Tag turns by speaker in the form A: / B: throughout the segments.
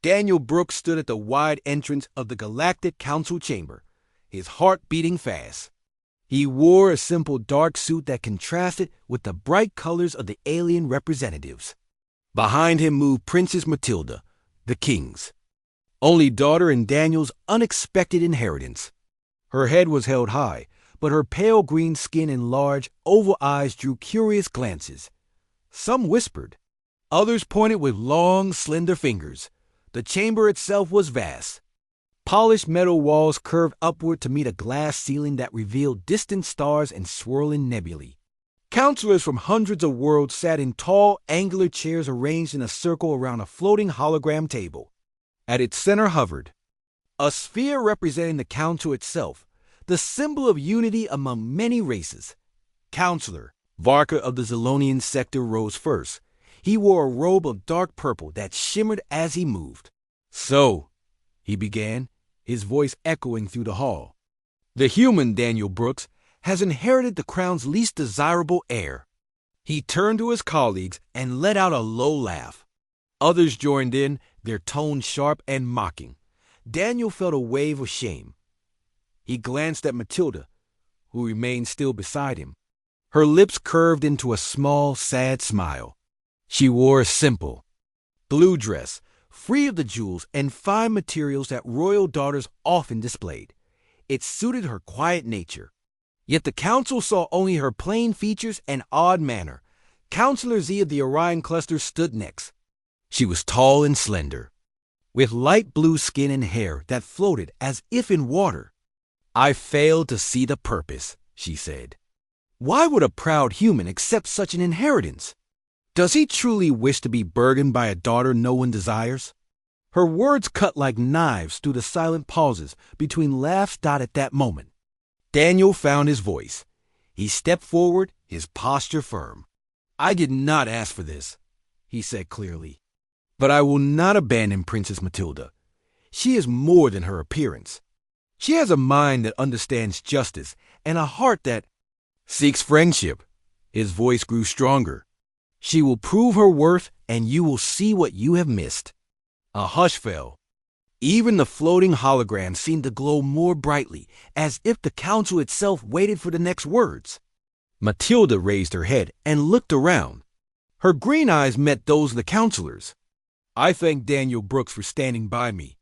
A: Daniel Brooks stood at the wide entrance of the Galactic Council chamber, his heart beating fast. He wore a simple dark suit that contrasted with the bright colors of the alien representatives. Behind him moved Princess Matilda, the king's only daughter and Daniel's unexpected inheritance. Her head was held high, but her pale green skin and large, oval eyes drew curious glances. Some whispered. Others pointed with long, slender fingers. The chamber itself was vast. Polished metal walls curved upward to meet a glass ceiling that revealed distant stars and swirling nebulae. Counselors from hundreds of worlds sat in tall, angular chairs arranged in a circle around a floating hologram table. At its center hovered a sphere representing the council itself, the symbol of unity among many races. Counselor Varka of the Zilonian sector rose first. He wore a robe of dark purple that shimmered as he moved. "So," he began, his voice echoing through the hall, "the human Daniel Brooks has inherited the crown's least desirable heir." He turned to his colleagues and let out a low laugh. Others joined in, their tones sharp and mocking. Daniel felt a wave of shame. He glanced at Matilda, who remained still beside him. Her lips curved into a small, sad smile. She wore a simple blue dress, free of the jewels and fine materials that royal daughters often displayed. It suited her quiet nature. Yet the council saw only her plain features and odd manner. Counselor Z of the Orion cluster stood next. She was tall and slender, with light blue skin and hair that floated as if in water. "I fail to see the purpose," she said. "Why would a proud human accept such an inheritance? Does he truly wish to be burdened by a daughter no one desires?" Her words cut like knives through the silent pauses between laughs. At that moment, Daniel found his voice. He stepped forward, his posture firm. "I did not ask for this," he said clearly. "But I will not abandon Princess Matilda. She is more than her appearance. She has a mind that understands justice and a heart that seeks friendship." His voice grew stronger. "She will prove her worth, and you will see what you have missed." A hush fell. Even the floating hologram seemed to glow more brightly, as if the council itself waited for the next words. Matilda raised her head and looked around. Her green eyes met those of the counselors. "I thank Daniel Brooks for standing by me,"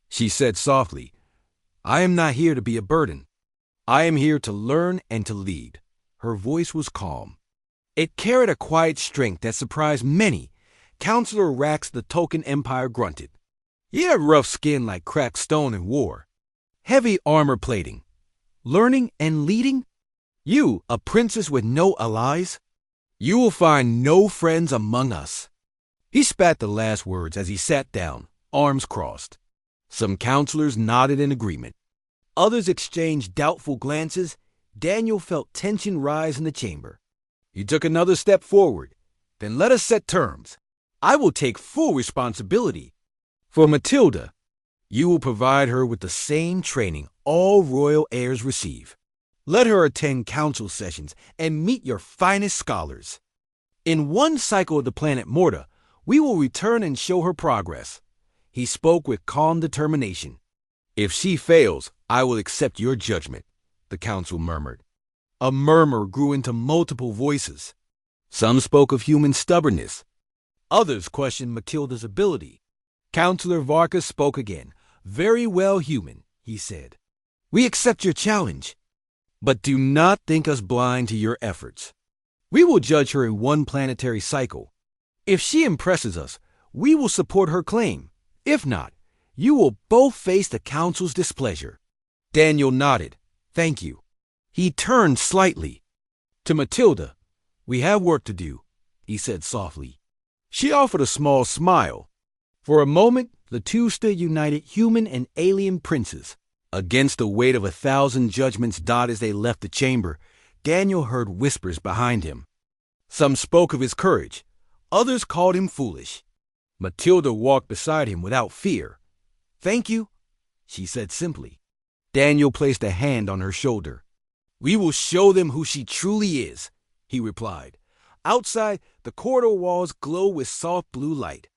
A: she said softly. "I am not here to be a burden. I am here to learn and to lead." Her voice was calm. It carried a quiet strength that surprised many. Counselor Rax the Token Empire grunted. He had rough skin like cracked stone in war. Heavy armor plating. Learning and leading? You, a princess with no allies? You will find no friends among us. He spat the last words as he sat down, arms crossed. Some counselors nodded in agreement. Others exchanged doubtful glances. Daniel felt tension rise in the chamber. He took another step forward. "Then let us set terms. I will take full responsibility. For Matilda, you will provide her with the same training all royal heirs receive. Let her attend council sessions and meet your finest scholars. In one cycle of the planet Morta, we will return and show her progress." He spoke with calm determination. "If she fails, I will accept your judgment," the council murmured. A murmur grew into multiple voices. Some spoke of human stubbornness. Others questioned Matilda's ability. Counselor Varka spoke again. "Very well, human," he said. "We accept your challenge. But do not think us blind to your efforts. We will judge her in one planetary cycle. If she impresses us, we will support her claim. If not, you will both face the council's displeasure." Daniel nodded. "Thank you." He turned slightly. To Matilda, "We have work to do," he said softly. She offered a small smile. For a moment, the two stood united, human and alien princes. Against the weight of 1,000 judgments as they left the chamber, Daniel heard whispers behind him. Some spoke of his courage. Others called him foolish. Matilda walked beside him without fear. "Thank you," she said simply. Daniel placed a hand on her shoulder. "We will show them who she truly is," he replied. Outside, the corridor walls glowed with soft blue light.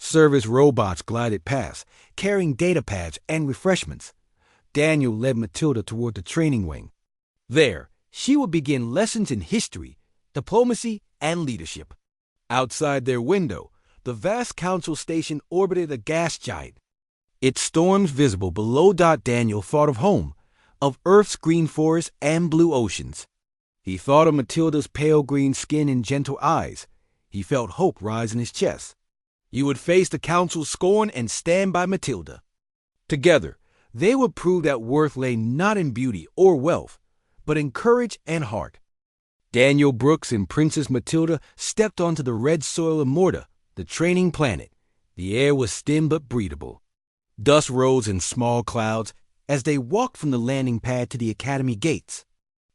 A: Service robots glided past, carrying data pads and refreshments. Daniel led Matilda toward the training wing. There, she would begin lessons in history, diplomacy, and leadership. Outside their window, the vast council station orbited a gas giant. Its storms visible below. Daniel thought of home, of Earth's green forests and blue oceans. He thought of Matilda's pale green skin and gentle eyes. He felt hope rise in his chest. He would face the council's scorn and stand by Matilda. Together, they would prove that worth lay not in beauty or wealth, but in courage and heart. Daniel Brooks and Princess Matilda stepped onto the red soil of Morta, the training planet. The air was thin but breathable. Dust rose in small clouds as they walked from the landing pad to the academy gates.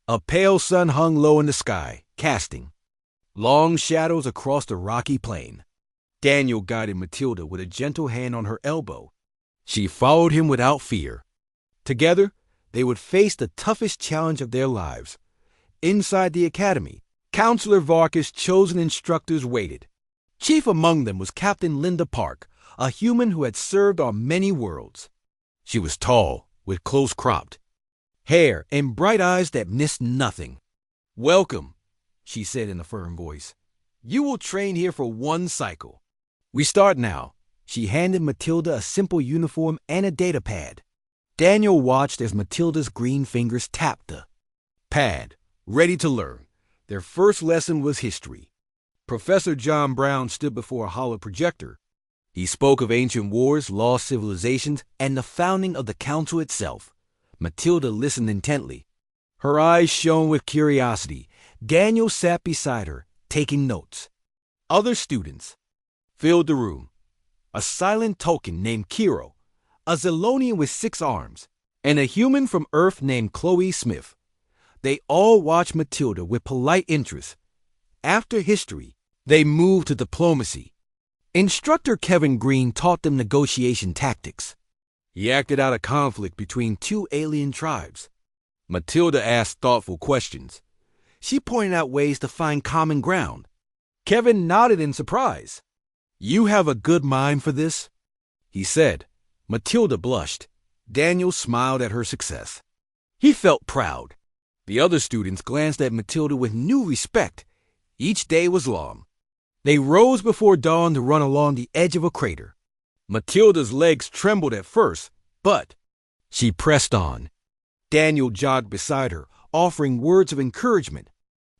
A: A pale sun hung low in the sky, casting long shadows across the rocky plain. Daniel guided Matilda with a gentle hand on her elbow. She followed him without fear. Together, they would face the toughest challenge of their lives. Inside the academy, Counselor Varka's chosen instructors waited. Chief among them was Captain Linda Park, a human who had served on many worlds. She was tall, with close-cropped hair and bright eyes that missed nothing. "Welcome," she said in a firm voice. "You will train here for one cycle. We start now." She handed Matilda a simple uniform and a data pad. Daniel watched as Matilda's green fingers tapped the pad, ready to learn. Their first lesson was history. Professor John Brown stood before a hollow projector. He spoke of ancient wars, lost civilizations, and the founding of the council itself. Matilda listened intently. Her eyes shone with curiosity. Daniel sat beside her, taking notes. Other students filled the room. A silent token named Kiro, a Zilonian with 6 arms, and a human from Earth named Chloe Smith. They all watched Matilda with polite interest. After history, they moved to diplomacy. Instructor Kevin Green taught them negotiation tactics. He acted out a conflict between 2 alien tribes. Matilda asked thoughtful questions. She pointed out ways to find common ground. Kevin nodded in surprise. "You have a good mind for this," he said. Matilda blushed. Daniel smiled at her success. He felt proud. The other students glanced at Matilda with new respect. Each day was long. They rose before dawn to run along the edge of a crater. Matilda's legs trembled at first, but she pressed on. Daniel jogged beside her, offering words of encouragement.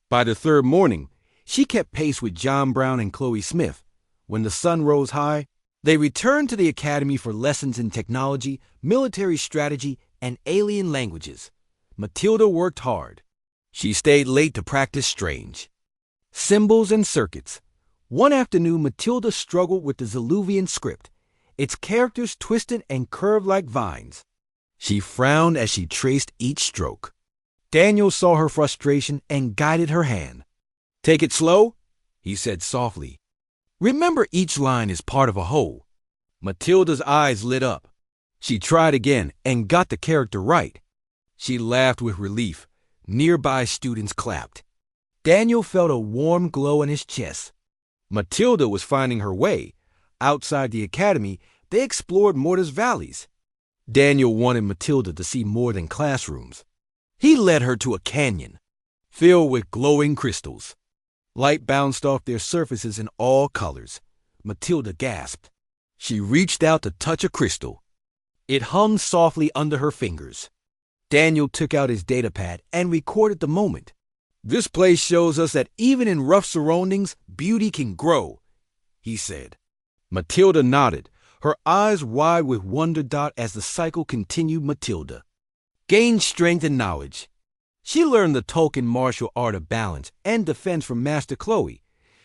A: By the 3rd morning, she kept pace with John Brown and Chloe Smith. When the sun rose high, they returned to the academy for lessons in technology, military strategy, and alien languages. Matilda worked hard. She stayed late to practice strange symbols and circuits. One afternoon, Matilda struggled with the Ziluvian script, its characters twisted and curved like vines. She frowned as she traced each stroke. Daniel saw her frustration and guided her hand. "Take it slow," he said softly. "Remember, each line is part of a whole." Matilda's eyes lit up. She tried again and got the character right. She laughed with relief. Nearby students clapped. Daniel felt a warm glow in his chest. Matilda was finding her way. Outside the academy, they explored Morta's valleys. Daniel wanted Matilda to see more than classrooms. He led her to a canyon filled with glowing crystals. Light bounced off their surfaces in all colors. Matilda gasped. She reached out to touch a crystal. It hummed softly under her fingers. Daniel took out his datapad and recorded the moment. "This place shows us that even in rough surroundings, beauty can grow," he said. Matilda nodded, her eyes wide with wonder. As the cycle continued, Matilda gained strength and knowledge. She learned the Tolkien martial art of balance and defense from Master Chloe.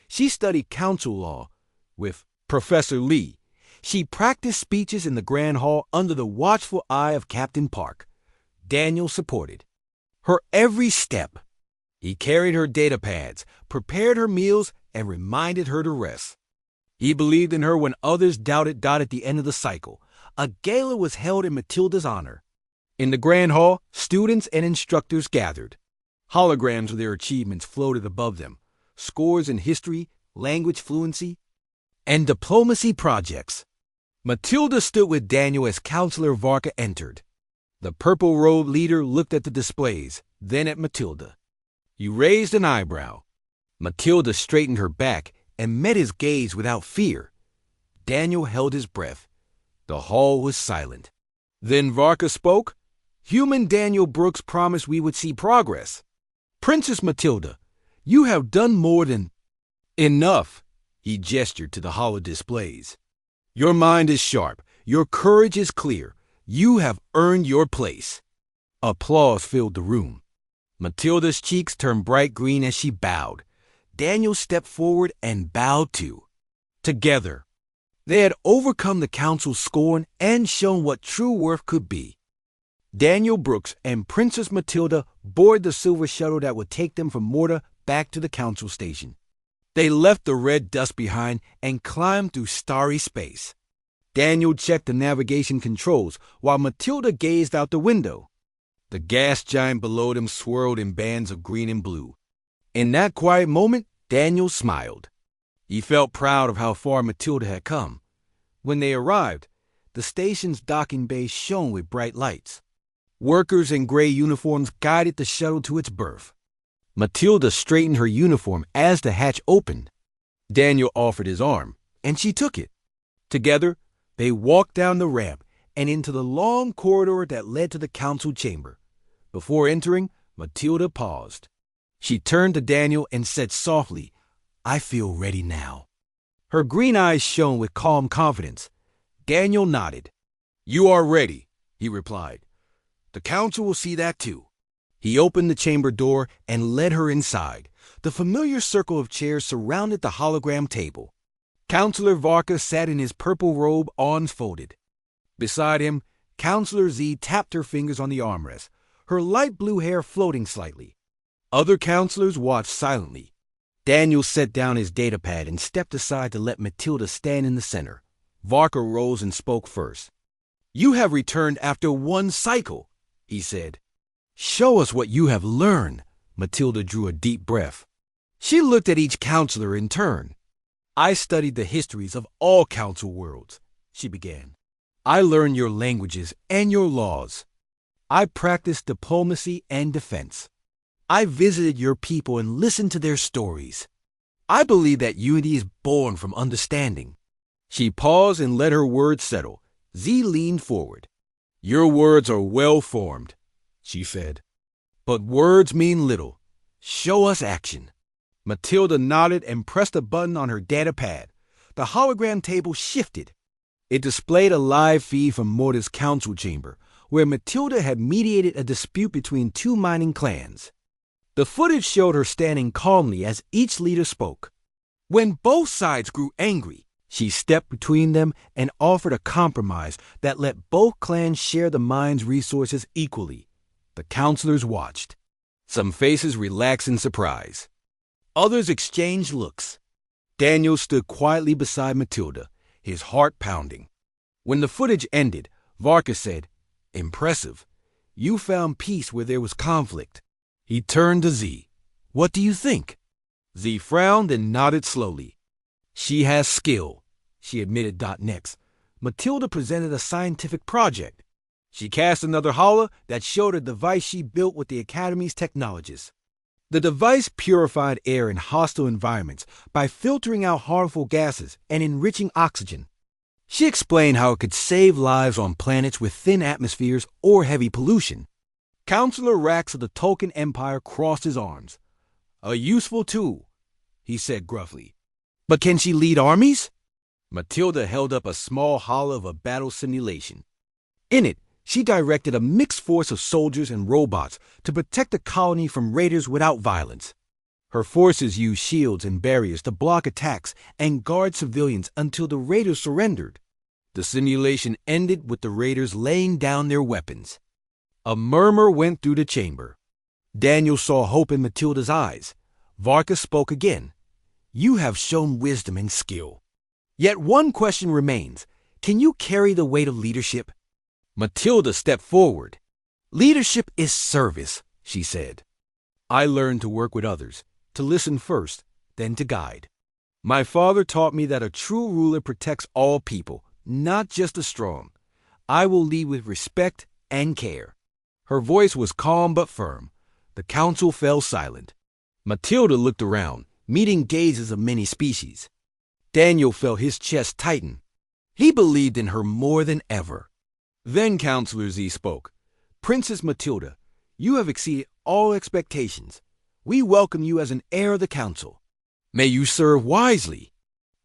A: She studied council law with Professor Lee. She practiced speeches in the Grand Hall under the watchful eye of Captain Park. Daniel supported her every step. He carried her data pads, prepared her meals, and reminded her to rest. He believed in her when others doubted. At the end of the cycle, a gala was held in Matilda's honor. In the Grand Hall, students and instructors gathered. Holograms of their achievements floated above them, scores in history, language fluency, and diplomacy projects. Matilda stood with Daniel as Counselor Varka entered. The purple-robed leader looked at the displays, then at Matilda. He raised an eyebrow. Matilda straightened her back and met his gaze without fear. Daniel held his breath. The hall was silent. Then Varka spoke. Human Daniel Brooks promised we would see progress. Princess Matilda, you have done more than enough. He gestured to the hollow displays. Your mind is sharp. Your courage is clear. You have earned your place. Applause filled the room. Matilda's cheeks turned bright green as she bowed. Daniel stepped forward and bowed too. Together, they had overcome the council's scorn and shown what true worth could be. Daniel Brooks and Princess Matilda boarded the silver shuttle that would take them from Morta back to the council station. They left the red dust behind and climbed through starry space. Daniel checked the navigation controls while Matilda gazed out the window. The gas giant below them swirled in bands of green and blue. In that quiet moment, Daniel smiled. He felt proud of how far Matilda had come. When they arrived, the station's docking bay shone with bright lights. Workers in gray uniforms guided the shuttle to its berth. Matilda straightened her uniform as the hatch opened. Daniel offered his arm, and she took it. Together, they walked down the ramp and into the long corridor that led to the council chamber. Before entering, Matilda paused. She turned to Daniel and said softly, I feel ready now. Her green eyes shone with calm confidence. Daniel nodded. You are ready, he replied. The council will see that too. He opened the chamber door and led her inside. The familiar circle of chairs surrounded the hologram table. Counselor Varka sat in his purple robe, arms folded. Beside him, Counselor Z tapped her fingers on the armrest, her light blue hair floating slightly. Other counselors watched silently. Daniel set down his datapad and stepped aside to let Matilda stand in the center. Varka rose and spoke first. You have returned after one cycle, he said. Show us what you have learned. Matilda drew a deep breath. She looked at each counselor in turn. I studied the histories of all council worlds, she began. I learned your languages and your laws. I practiced diplomacy and defense. I visited your people and listened to their stories. I believe that unity is born from understanding. She paused and let her words settle. Z leaned forward. Your words are well formed, she said. But words mean little. Show us action. Matilda nodded and pressed a button on her datapad. The hologram table shifted. It displayed a live feed from Morta's council chamber, where Matilda had mediated a dispute between two mining clans. The footage showed her standing calmly as each leader spoke. When both sides grew angry, she stepped between them and offered a compromise that let both clans share the mine's resources equally. The counselors watched. Some faces relaxed in surprise. Others exchanged looks. Daniel stood quietly beside Matilda, his heart pounding. When the footage ended, Varka said, Impressive. You found peace where there was conflict. He turned to Z. What do you think? Z frowned and nodded slowly. She has skill, she admitted. Next, Matilda presented a scientific project. She cast another holo that showed a device she built with the Academy's technologists. The device purified air in hostile environments by filtering out harmful gases and enriching oxygen. She explained how it could save lives on planets with thin atmospheres or heavy pollution. Counselor Rax of the Tolkien Empire crossed his arms. A useful tool, he said gruffly. But can she lead armies? Matilda held up a small holo of a battle simulation. In it, she directed a mixed force of soldiers and robots to protect the colony from raiders without violence. Her forces used shields and barriers to block attacks and guard civilians until the raiders surrendered. The simulation ended with the raiders laying down their weapons. A murmur went through the chamber. Daniel saw hope in Matilda's eyes. Varka spoke again. You have shown wisdom and skill. Yet one question remains. Can you carry the weight of leadership? Matilda stepped forward. Leadership is service, she said. I learned to work with others, to listen first, then to guide. My father taught me that a true ruler protects all people, not just the strong. I will lead with respect and care." Her voice was calm but firm. The council fell silent. Matilda looked around, meeting gazes of many species. Daniel felt his chest tighten. He believed in her more than ever. Then Counselor Z spoke. "Princess Matilda, you have exceeded all expectations. We welcome you as an heir of the council. May you serve wisely."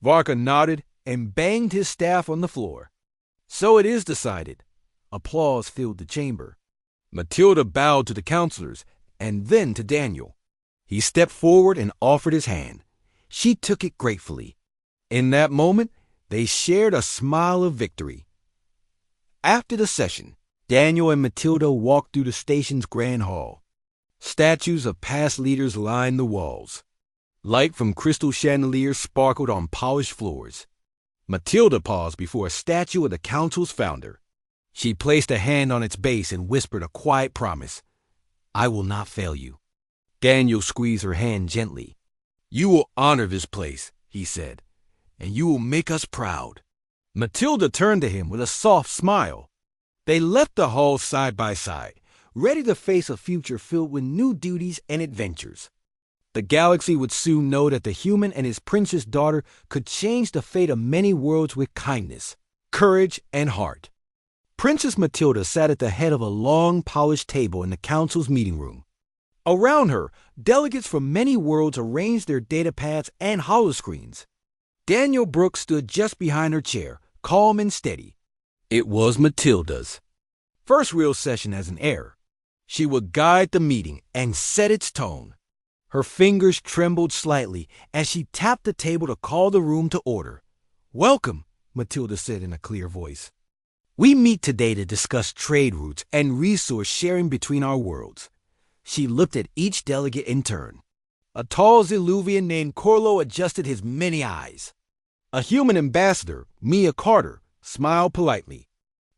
A: Varka nodded and banged his staff on the floor. "So it is decided." Applause filled the chamber. Matilda bowed to the counselors and then to Daniel. He stepped forward and offered his hand. She took it gratefully. In that moment, they shared a smile of victory. After the session, Daniel and Matilda walked through the station's grand hall. Statues of past leaders lined the walls. Light from crystal chandeliers sparkled on polished floors. Matilda paused before a statue of the council's founder. She placed a hand on its base and whispered a quiet promise. "I will not fail you." Daniel squeezed her hand gently. "You will honor this place," he said, "and you will make us proud." Matilda turned to him with a soft smile. They left the hall side by side, ready to face a future filled with new duties and adventures. The galaxy would soon know that the human and his princess daughter could change the fate of many worlds with kindness, courage, and heart. Princess Matilda sat at the head of a long, polished table in the council's meeting room. Around her, delegates from many worlds arranged their datapads and holoscreens. Daniel Brooks stood just behind her chair, calm and steady. It was Matilda's first real session as an heir. She would guide the meeting and set its tone. Her fingers trembled slightly as she tapped the table to call the room to order. "Welcome," Matilda said in a clear voice. "We meet today to discuss trade routes and resource sharing between our worlds." She looked at each delegate in turn. A tall Ziluvian named Corlo adjusted his many eyes. A human ambassador, Mia Carter, smiled politely.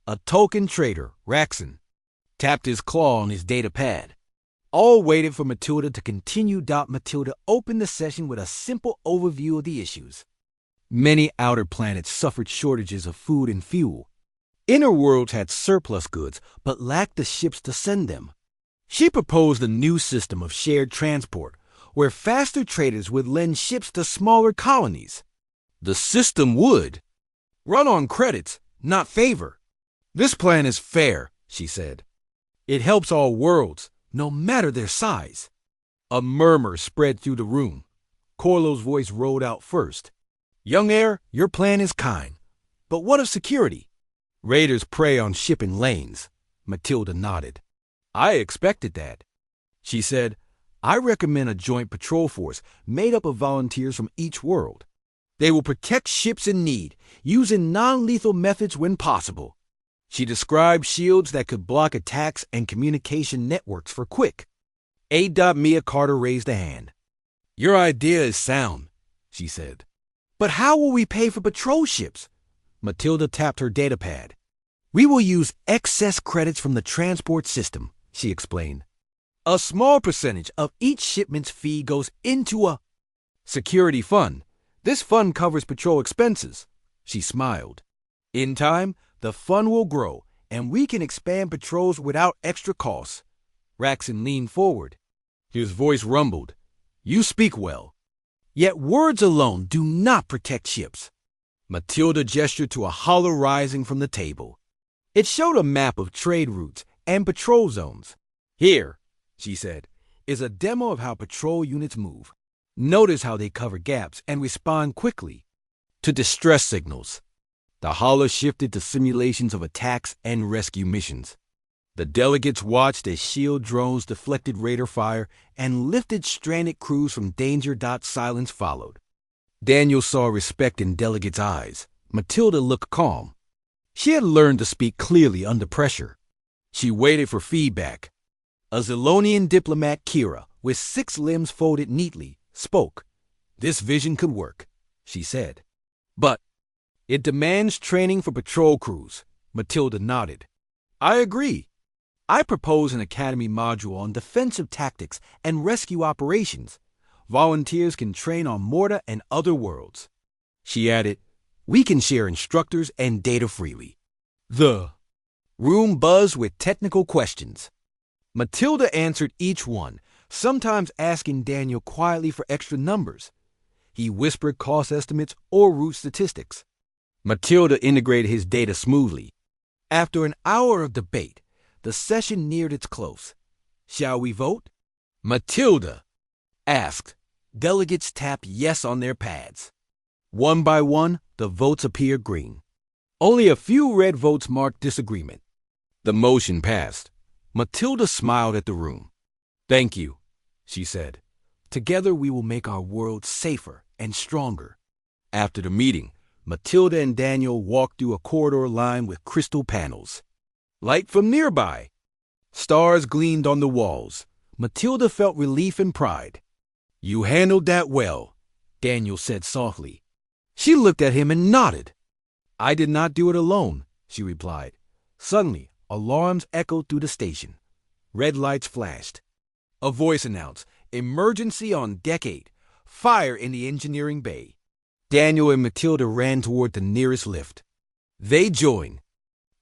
A: A token trader, Raxon, tapped his claw on his data pad. All waited for Matilda to continue. Matilda opened the session with a simple overview of the issues. Many outer planets suffered shortages of food and fuel. Inner worlds had surplus goods, but lacked the ships to send them. She proposed a new system of shared transport, where faster traders would lend ships to smaller colonies. The system would run on credits, not favor. "This plan is fair," she said. "It helps all worlds, no matter their size." A murmur spread through the room. Corlo's voice rolled out first. "Young heir, your plan is kind. But what of security?" "Raiders prey on shipping lanes." Matilda nodded. "I expected that." She said, "I recommend a joint patrol force made up of volunteers from each world. They will protect ships in need, using non-lethal methods when possible." She described shields that could block attacks and communication networks for quick. A. Mia Carter raised a hand. "Your idea is sound," she said. "But how will we pay for patrol ships?" Matilda tapped her datapad. "We will use excess credits from the transport system," she explained. "A small percentage of each shipment's fee goes into a security fund. This fund covers patrol expenses." She smiled. "In time, the fund will grow, and we can expand patrols without extra costs." Raxon leaned forward. His voice rumbled. "You speak well. Yet words alone do not protect ships." Matilda gestured to a hollow rising from the table. It showed a map of trade routes and patrol zones. "Here," she said, "is a demo of how patrol units move. Notice how they cover gaps and respond quickly to distress signals." The hollow shifted to simulations of attacks and rescue missions. The delegates watched as shield drones deflected raider fire and lifted stranded crews from danger. Silence followed. Daniel saw respect in delegates' eyes. Matilda looked calm. She had learned to speak clearly under pressure. She waited for feedback. A Zilonian diplomat, Kira, with 6 limbs folded neatly, spoke. "This vision could work," she said. "But it demands training for patrol crews." Matilda nodded. "I agree. I propose an academy module on defensive tactics and rescue operations. Volunteers can train on Morta and other worlds. She added, we can share instructors and data freely. The room buzzed with technical questions. Matilda answered each one, sometimes asking Daniel quietly for extra numbers. He whispered cost estimates or route statistics. Matilda integrated his data smoothly. After an hour of debate, the session neared its close. Shall we vote? Matilda asked. Delegates tapped yes on their pads. One by one, the votes appeared green. Only a few red votes marked disagreement. The motion passed. Matilda smiled at the room. Thank you, she said. Together we will make our world safer and stronger. After the meeting, Matilda and Daniel walked through a corridor lined with crystal panels. Light from nearby. Stars gleamed on the walls. Matilda felt relief and pride. You handled that well, Daniel said softly. She looked at him and nodded. I did not do it alone, she replied. Suddenly, alarms echoed through the station. Red lights flashed. A voice announced, Emergency on Deck 8. Fire in the engineering bay. Daniel and Matilda ran toward the nearest lift. They joined.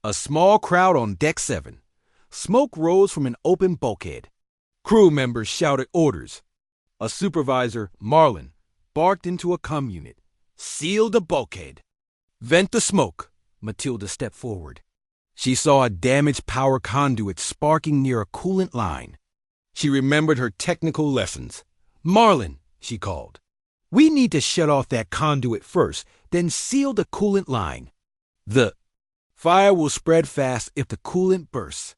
A: A small crowd on Deck 7. Smoke rose from an open bulkhead. Crew members shouted orders. A supervisor, Marlin, barked into a comm unit. Seal the bulkhead. Vent the smoke. Matilda stepped forward. She saw a damaged power conduit sparking near a coolant line. She remembered her technical lessons. Marlin, she called. We need to shut off that conduit first, then seal the coolant line. The fire will spread fast if the coolant bursts.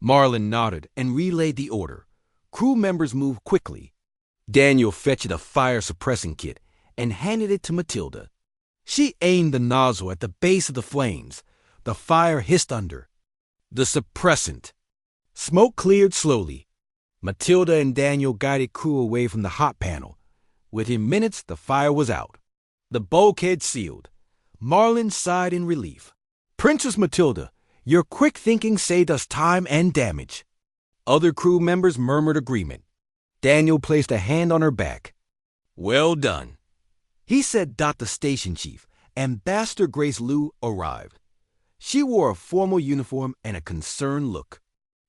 A: Marlin nodded and relayed the order. Crew members moved quickly. Daniel fetched a fire-suppressing kit and handed it to Matilda. She aimed the nozzle at the base of the flames. The fire hissed under. The suppressant. Smoke cleared slowly. Matilda and Daniel guided crew away from the hot panel. Within minutes, the fire was out. The bulkhead sealed. Marlin sighed in relief. Princess Matilda, your quick thinking saved us time and damage. Other crew members murmured agreement. Daniel placed a hand on her back. Well done. He said, the station chief, Ambassador Grace Liu, arrived. She wore a formal uniform and a concerned look.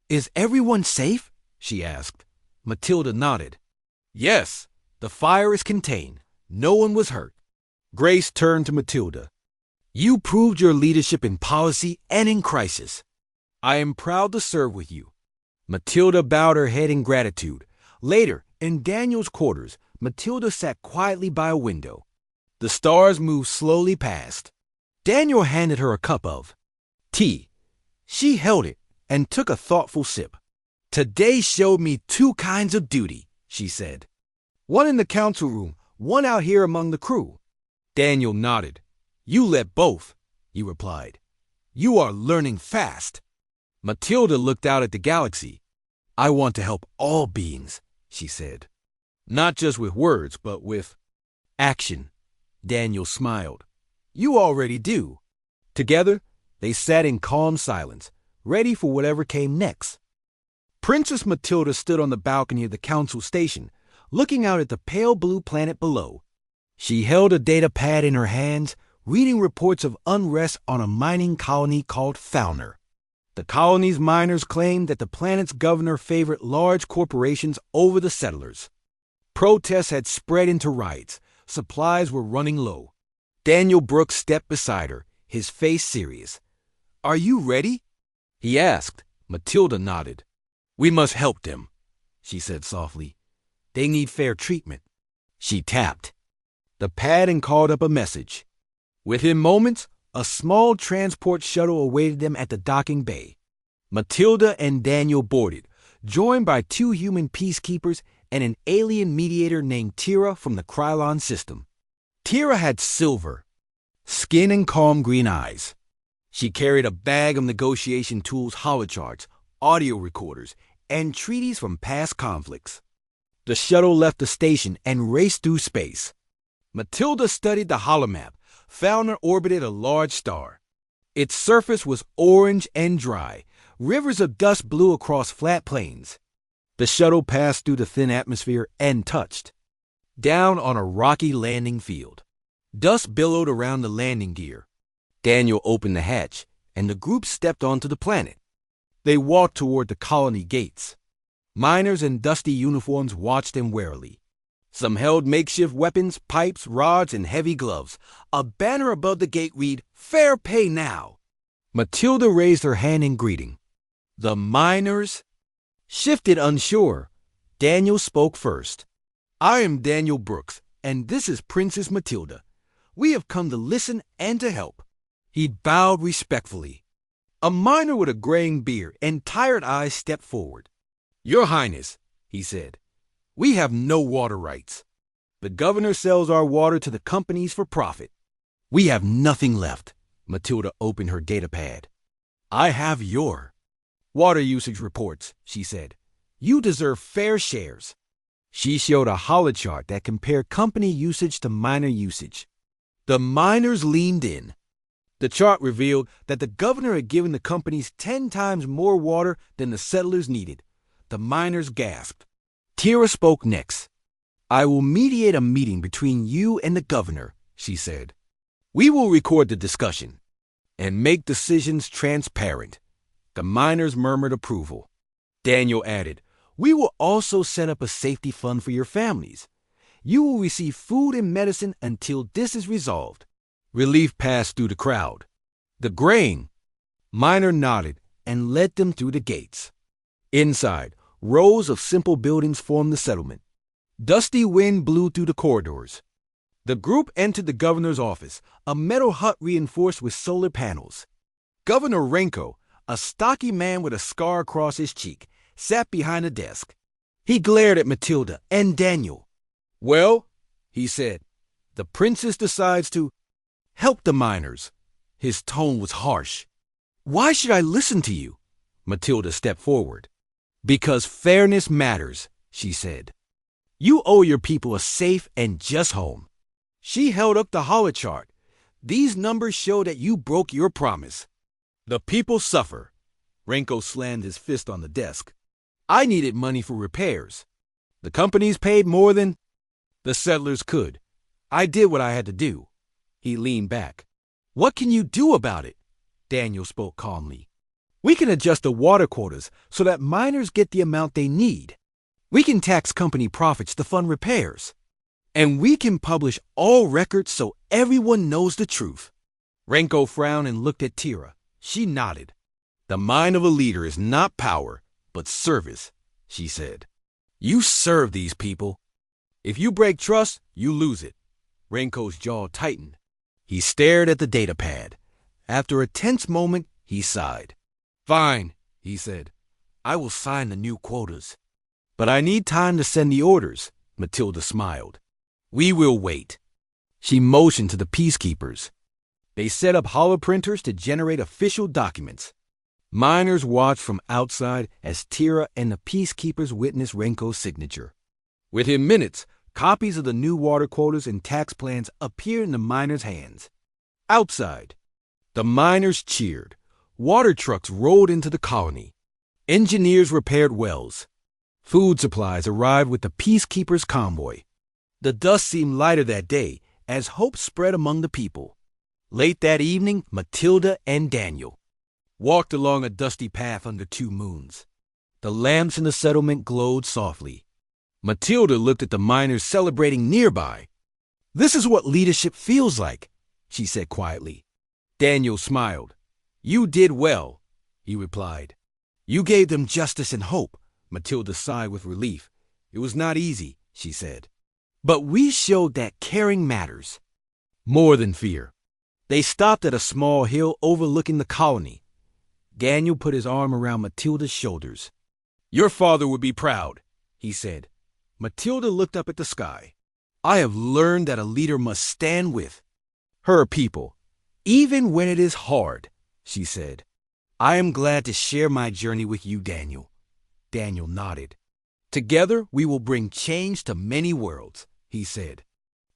A: Is everyone safe? She asked. Matilda nodded. Yes, the fire is contained. No one was hurt. Grace turned to Matilda. You proved your leadership in policy and in crisis. I am proud to serve with you. Matilda bowed her head in gratitude. Later, in Daniel's quarters, Matilda sat quietly by a window. The stars moved slowly past. Daniel handed her a cup of tea. She held it and took a thoughtful sip. Today showed me two kinds of duty, she said. One in the council room, one out here among the crew. Daniel nodded. You led both, he replied. You are learning fast. Matilda looked out at the galaxy. I want to help all beings, she said. Not just with words, but with action. Daniel smiled. You already do. Together, they sat in calm silence, ready for whatever came next. Princess Matilda stood on the balcony of the council station, looking out at the pale blue planet below. She held a data pad in her hands, reading reports of unrest on a mining colony called Fauner. The colony's miners claimed that the planet's governor favored large corporations over the settlers. Protests had spread into riots. Supplies were running low. Daniel Brooks stepped beside her, his face serious. Are you ready? He asked. Matilda nodded. We must help them, she said softly. They need fair treatment. She tapped the pad and called up a message. Within moments, a small transport shuttle awaited them at the docking bay. Matilda and Daniel boarded, joined by two human peacekeepers and an alien mediator named Tira from the Krylon system. Tira had silver skin and calm green eyes. She carried a bag of negotiation tools, holocharts, audio recorders, and treaties from past conflicts. The shuttle left the station and raced through space. Matilda studied the holomap. Fauner orbited a large star. Its surface was orange and dry. Rivers of dust blew across flat plains. The shuttle passed through the thin atmosphere and touched down on a rocky landing field. Dust billowed around the landing gear. Daniel opened the hatch, and the group stepped onto the planet. They walked toward the colony gates. Miners in dusty uniforms watched them warily. Some held makeshift weapons, pipes, rods, and heavy gloves. A banner above the gate read, "Fair pay now." Matilda raised her hand in greeting. The miners shifted unsure. Daniel spoke first. "I am Daniel Brooks, and this is Princess Matilda. We have come to listen and to help." He bowed respectfully. A miner with a graying beard and tired eyes stepped forward. "Your Highness," he said, "we have no water rights. The governor sells our water to the companies for profit. We have nothing left." Matilda opened her datapad. "I have your water usage reports," she said. "You deserve fair shares." She showed a holochart that compared company usage to miner usage. The miners leaned in. The chart revealed that the governor had given the companies 10 times more water than the settlers needed. The miners gasped. Tira spoke next. "I will mediate a meeting between you and the governor," she said. "We will record the discussion and make decisions transparent." The miners murmured approval. Daniel added, "We will also set up a safety fund for your families. You will receive food and medicine until this is resolved." Relief passed through the crowd. The graying miner nodded and led them through the gates. Inside, rows of simple buildings formed the settlement. Dusty wind blew through the corridors. The group entered the governor's office, a metal hut reinforced with solar panels. Governor Renko, a stocky man with a scar across his cheek, sat behind a desk. He glared at Matilda and Daniel. "Well," he said, "the princess decides to help the miners." His tone was harsh. "Why should I listen to you?" Matilda stepped forward. "Because fairness matters," she said. "You owe your people a safe and just home." She held up the holochart. "These numbers show that you broke your promise. The people suffer." Renko slammed his fist on the desk. "I needed money for repairs. The companies paid more than the settlers could. I did what I had to do." He leaned back. "What can you do about it?" Daniel spoke calmly. "We can adjust the water quotas so that miners get the amount they need. We can tax company profits to fund repairs. And we can publish all records so everyone knows the truth." Renko frowned and looked at Tira. She nodded. "The mind of a leader is not power, but service," she said. "You serve these people. If you break trust, you lose it." Renko's jaw tightened. He stared at the datapad. After a tense moment, he sighed. "Fine," he said. "I will sign the new quotas. But I need time to send the orders." Matilda smiled. "We will wait." She motioned to the peacekeepers. They set up holoprinters to generate official documents. Miners watched from outside as Tira and the peacekeepers witnessed Renko's signature. Within minutes, copies of the new water quotas and tax plans appeared in the miners' hands. Outside, the miners cheered. Water trucks rolled into the colony. Engineers repaired wells. Food supplies arrived with the peacekeepers' convoy. The dust seemed lighter that day as hope spread among the people. Late that evening, Matilda and Daniel walked along a dusty path under 2 moons. The lamps in the settlement glowed softly. Matilda looked at the miners celebrating nearby. "This is what leadership feels like," she said quietly. Daniel smiled. "You did well," he replied. "You gave them justice and hope." Matilda sighed with relief. "It was not easy," she said. "But we showed that caring matters. More than fear." They stopped at a small hill overlooking the colony. Daniel put his arm around Matilda's shoulders. "Your father would be proud," he said. Matilda looked up at the sky. "I have learned that a leader must stand with her people, even when it is hard," she said. "I am glad to share my journey with you, Daniel." Daniel nodded. "Together we will bring change to many worlds," he said.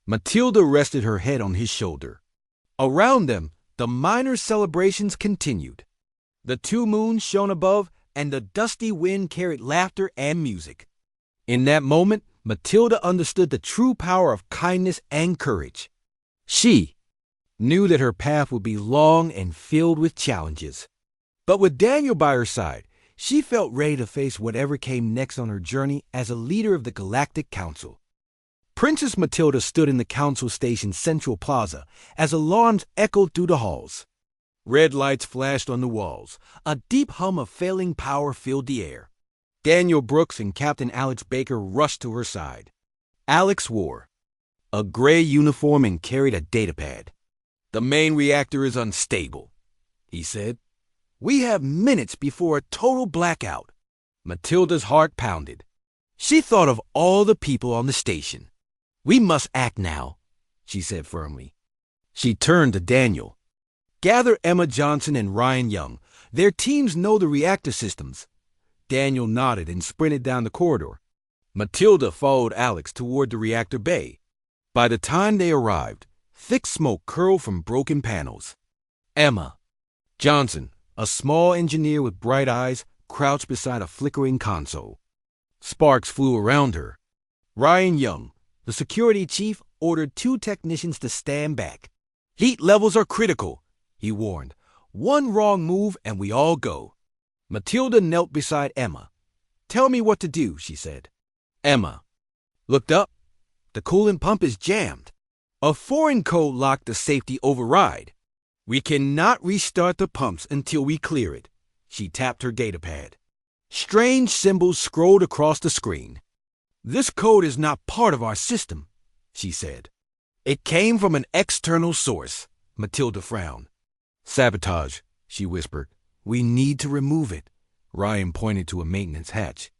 A: Matilda rested her head on his shoulder. Around them, the miners' celebrations continued. The 2 moons shone above, and the dusty wind carried laughter and music. In that moment, Matilda understood the true power of kindness and courage. She knew that her path would be long and filled with challenges. But with Daniel by her side, she felt ready to face whatever came next on her journey as a leader of the Galactic Council. Princess Matilda stood in the Council Station's central plaza as alarms echoed through the halls. Red lights flashed on the walls. A deep hum of failing power filled the air. Daniel Brooks and Captain Alex Baker rushed to her side. Alex wore a gray uniform and carried a datapad. "The main reactor is unstable," he said. "We have minutes before a total blackout." Matilda's heart pounded. She thought of all the people on the station. "We must act now," she said firmly. She turned to Daniel. "Gather Emma Johnson and Ryan Young. Their teams know the reactor systems." Daniel nodded and sprinted down the corridor. Matilda followed Alex toward the reactor bay. By the time they arrived, thick smoke curled from broken panels. Emma Johnson, a small engineer with bright eyes, crouched beside a flickering console. Sparks flew around her. Ryan Young, the security chief, ordered 2 technicians to stand back. "Heat levels are critical," he warned. "One wrong move and we all go." Matilda knelt beside Emma. "Tell me what to do," she said. Emma looked up. "The coolant pump is jammed. A foreign code locked the safety override. We cannot restart the pumps until we clear it." She tapped her datapad. Strange symbols scrolled across the screen. "This code is not part of our system," she said. "It came from an external source." Matilda frowned. "Sabotage," she whispered. "We need to remove it." Ryan pointed to a maintenance hatch.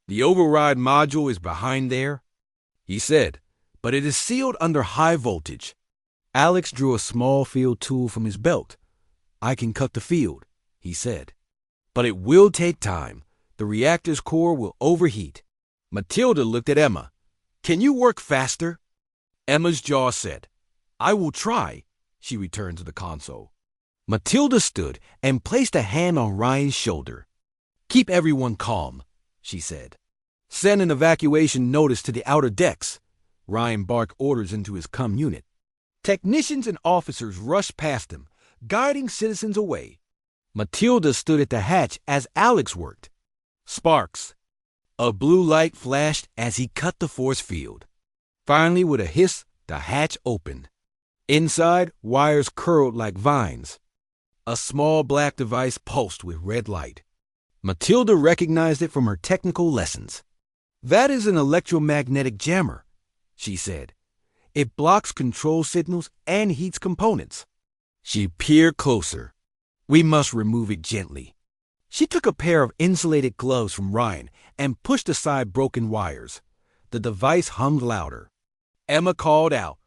A: "The override module is behind there," he said, "but it is sealed under high voltage." Alex drew a small field tool from his belt. "I can cut the field," he said. "But it will take time. The reactor's core will overheat." Matilda looked at Emma. "Can you work faster?" Emma's jaw set. "I will try," she returned to the console. Matilda stood and placed a hand on Ryan's shoulder. "Keep everyone calm," she said. "Send an evacuation notice to the outer decks." Ryan barked orders into his COM unit. Technicians and officers rushed past him, guiding citizens away. Matilda stood at the hatch as Alex worked. Sparks. A blue light flashed as he cut the force field. Finally, with a hiss, the hatch opened. Inside, wires curled like vines. A small black device pulsed with red light. Matilda recognized it from her technical lessons. "That is an electromagnetic jammer," she said. "It blocks control signals and heats components." She peered closer. "We must remove it gently." She took a pair of insulated gloves from Ryan and pushed aside broken wires. The device hummed louder. Emma called out,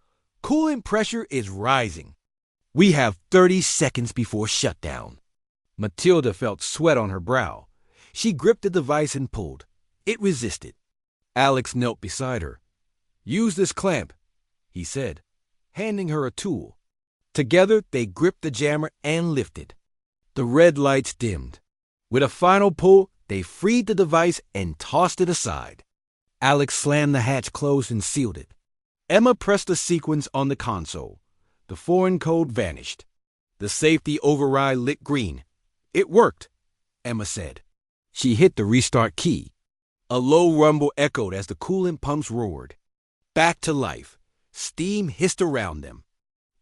A: "Coolant pressure is rising. We have 30 seconds before shutdown." Matilda felt sweat on her brow. She gripped the device and pulled. It resisted. Alex knelt beside her. "Use this clamp," he said, handing her a tool. Together, they gripped the jammer and lifted. The red lights dimmed. With a final pull, they freed the device and tossed it aside. Alex slammed the hatch closed and sealed it. Emma pressed a sequence on the console. The foreign code vanished. The safety override lit green. "It worked," Emma said. She hit the restart key. A low rumble echoed as the coolant pumps roared. Back to life. Steam hissed around them.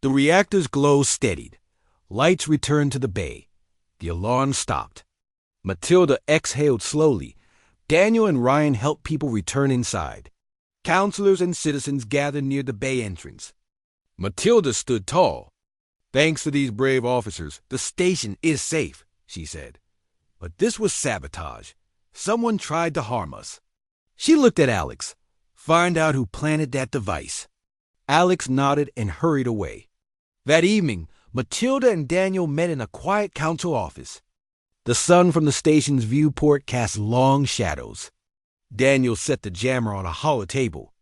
A: The reactor's glow steadied. Lights returned to the bay. The alarm stopped. Matilda exhaled slowly. Daniel and Ryan helped people return inside. Counselors and citizens gathered near the bay entrance. Matilda stood tall. "Thanks to these brave officers, the station is safe," she said. "But this was sabotage. Someone tried to harm us." She looked at Alex. "Find out who planted that device." Alex nodded and hurried away. That evening, Matilda and Daniel met in a quiet council office. The sun from the station's viewport cast long shadows. Daniel set the jammer on a hollow table.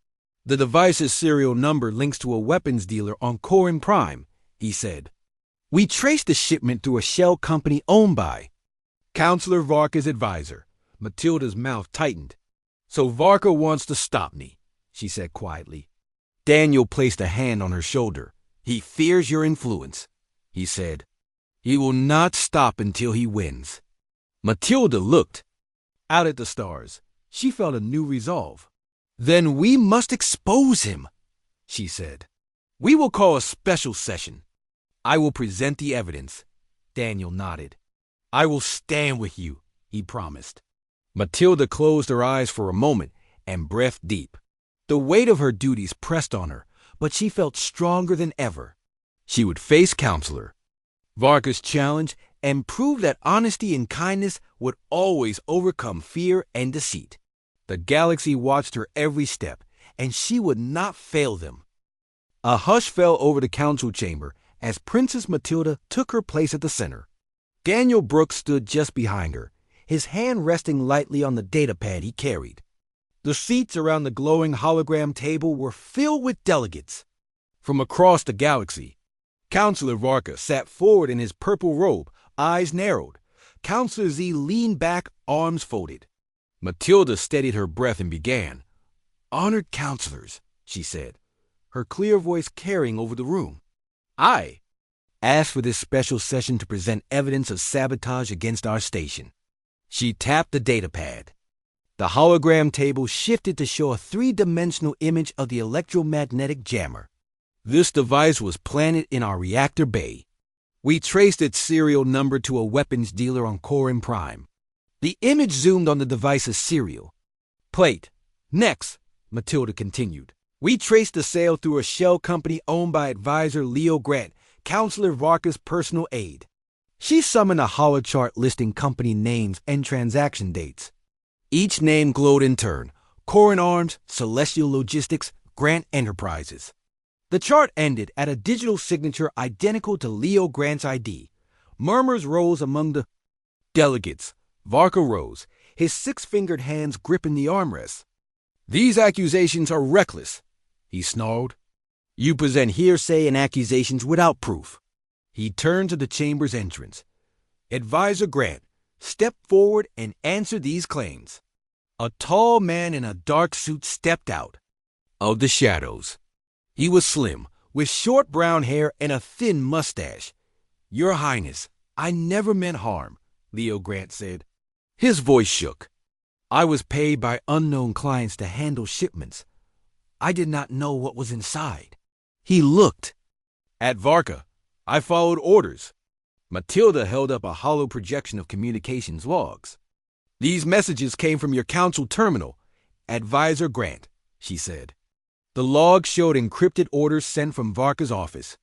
A: "The device's serial number links to a weapons dealer on Corin Prime," he said. "We traced the shipment through a shell company owned by Counselor Varka's advisor." Matilda's mouth tightened. "So Varka wants to stop me," she said quietly. Daniel placed a hand on her shoulder. He fears your influence, he said. He will not stop until he wins. Matilda looked out at the stars. She felt a new resolve. Then we must expose him, she said. We will call a special session. I will present the evidence. Daniel nodded. I will stand with you, he promised. Matilda closed her eyes for a moment and breathed deep. The weight of her duties pressed on her, but she felt stronger than ever. She would face Counselor Varka's challenge and prove that honesty and kindness would always overcome fear and deceit. The galaxy watched her every step, and she would not fail them. A hush fell over the council chamber as Princess Matilda took her place at the center. Daniel Brooks stood just behind her, his hand resting lightly on the datapad he carried. The seats around the glowing hologram table were filled with delegates from across the galaxy. Counselor Varka sat forward in his purple robe, eyes narrowed. Counselor Z leaned back, arms folded. Matilda steadied her breath and began. Honored counselors, she said, her clear voice carrying over the room. I asked for this special session to present evidence of sabotage against our station. She tapped the datapad. The hologram table shifted to show a three-dimensional image of the electromagnetic jammer. This device was planted in our reactor bay. We traced its serial number to a weapons dealer on Corin Prime. The image zoomed on the device's serial plate. Next, Matilda continued, we traced the sale through a shell company owned by advisor Leo Grant, Counselor Varka's personal aide. She summoned a holochart listing company names and transaction dates. Each name glowed in turn: Corin Arms, Celestial Logistics, Grant Enterprises. The chart ended at a digital signature identical to Leo Grant's ID. Murmurs rose among the delegates. Varka rose, his six-fingered hands gripping the armrests. These accusations are reckless, he snarled. You present hearsay and accusations without proof. He turned to the chamber's entrance. Advisor Grant, step forward and answer these claims. A tall man in a dark suit stepped out of the shadows. He was slim, with short brown hair and a thin mustache. Your Highness, I never meant harm, Leo Grant said. His voice shook. I was paid by unknown clients to handle shipments. I did not know what was inside. He looked at Varka. I followed orders. Matilda held up a hollow projection of communications logs. These messages came from your council terminal, Advisor Grant, she said. The log showed encrypted orders sent from Varka's office.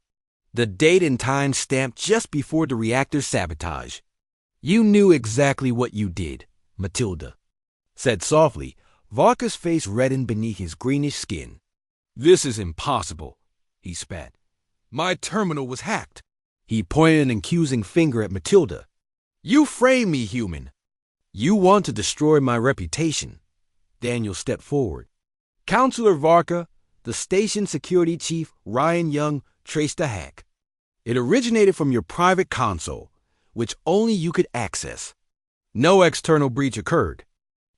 A: The date and time stamped just before the reactor sabotage. You knew exactly what you did, Matilda said softly. Varka's face reddened beneath his greenish skin. This is impossible, he spat. My terminal was hacked. He pointed an accusing finger at Matilda. You framed me, human. You want to destroy my reputation. Daniel stepped forward. Counselor Varka, the station security chief, Ryan Young, traced the hack. It originated from your private console, which only you could access. No external breach occurred.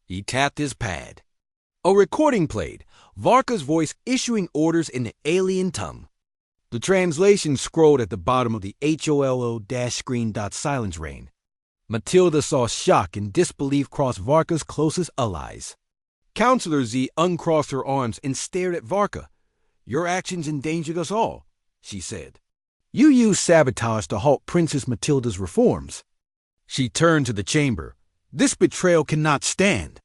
A: He tapped his pad. A recording played, Varka's voice issuing orders in the alien tongue. The translation scrolled at the bottom of the HOLO-screen. Silence Matilda saw shock and disbelief cross Varka's closest allies. Counselor Z uncrossed her arms and stared at Varka. Your actions endangered us all, she said. You used sabotage to halt Princess Matilda's reforms. She turned to the chamber. This betrayal cannot stand.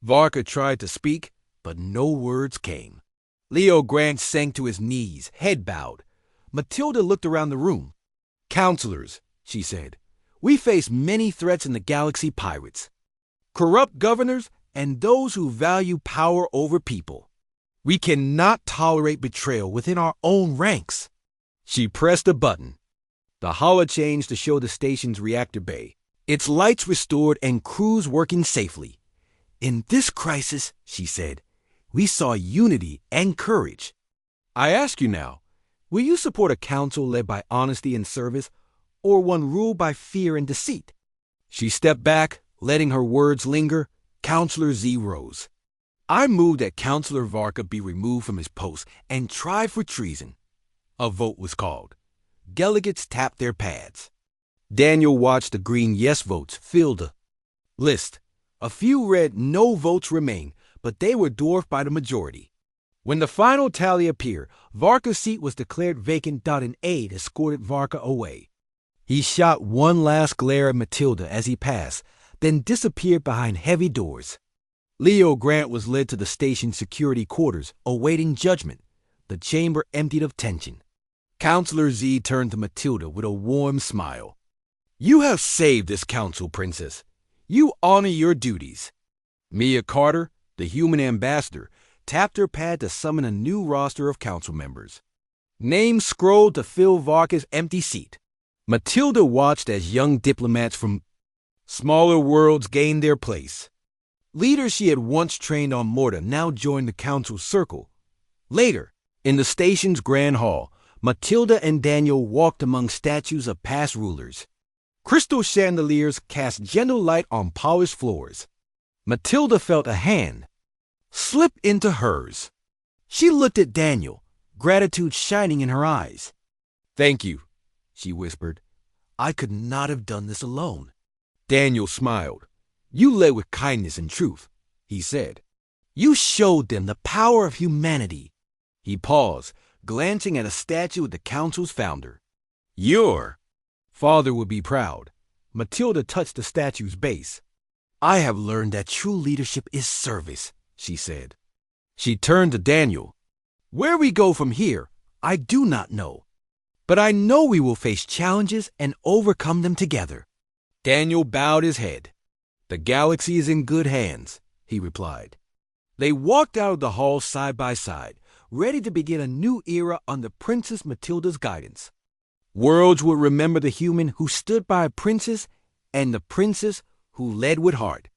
A: Varka tried to speak, but no words came. Leo Grant sank to his knees, head bowed. Matilda looked around the room. Counselors, she said, we face many threats in the galaxy pirates. Corrupt governors and those who value power over people. We cannot tolerate betrayal within our own ranks. She pressed a button. The holo changed to show the station's reactor bay, its lights restored and crews working safely. In this crisis, she said, we saw unity and courage. I ask you now, will you support a council led by honesty and service, or one ruled by fear and deceit? She stepped back, letting her words linger. Counselor Z rose. I move that Counselor Varka be removed from his post and tried for treason. A vote was called. Delegates tapped their pads. Daniel watched the green yes votes fill the list. A few red no votes remained, but they were dwarfed by the majority. When the final tally appeared, Varka's seat was declared vacant. An aide escorted Varka away. He shot one last glare at Matilda as he passed, then disappeared behind heavy doors. Leo Grant was led to the station security quarters, awaiting judgment. The chamber emptied of tension. Counselor Z turned to Matilda with a warm smile. You have saved this council, Princess. You honor your duties. Mia Carter, the human ambassador, tapped her pad to summon a new roster of council members. Names scrolled to fill Varka's empty seat. Matilda watched as young diplomats from smaller worlds gained their place. Leaders she had once trained on Morta now joined the council's circle. Later, in the station's grand hall, Matilda and Daniel walked among statues of past rulers. Crystal chandeliers cast gentle light on polished floors. Matilda felt a hand slip into hers. She looked at Daniel, gratitude shining in her eyes. Thank you, she whispered. I could not have done this alone. Daniel smiled. You led with kindness and truth, he said. You showed them the power of humanity. He paused, glancing at a statue of the council's founder. Your father would be proud. Matilda touched the statue's base. I have learned that true leadership is service, she said. She turned to Daniel. Where we go from here, I do not know. But I know we will face challenges and overcome them together. Daniel bowed his head. The galaxy is in good hands, he replied. They walked out of the hall side by side, ready to begin a new era under Princess Matilda's guidance. Worlds would remember the human who stood by a princess and the princess who led with heart.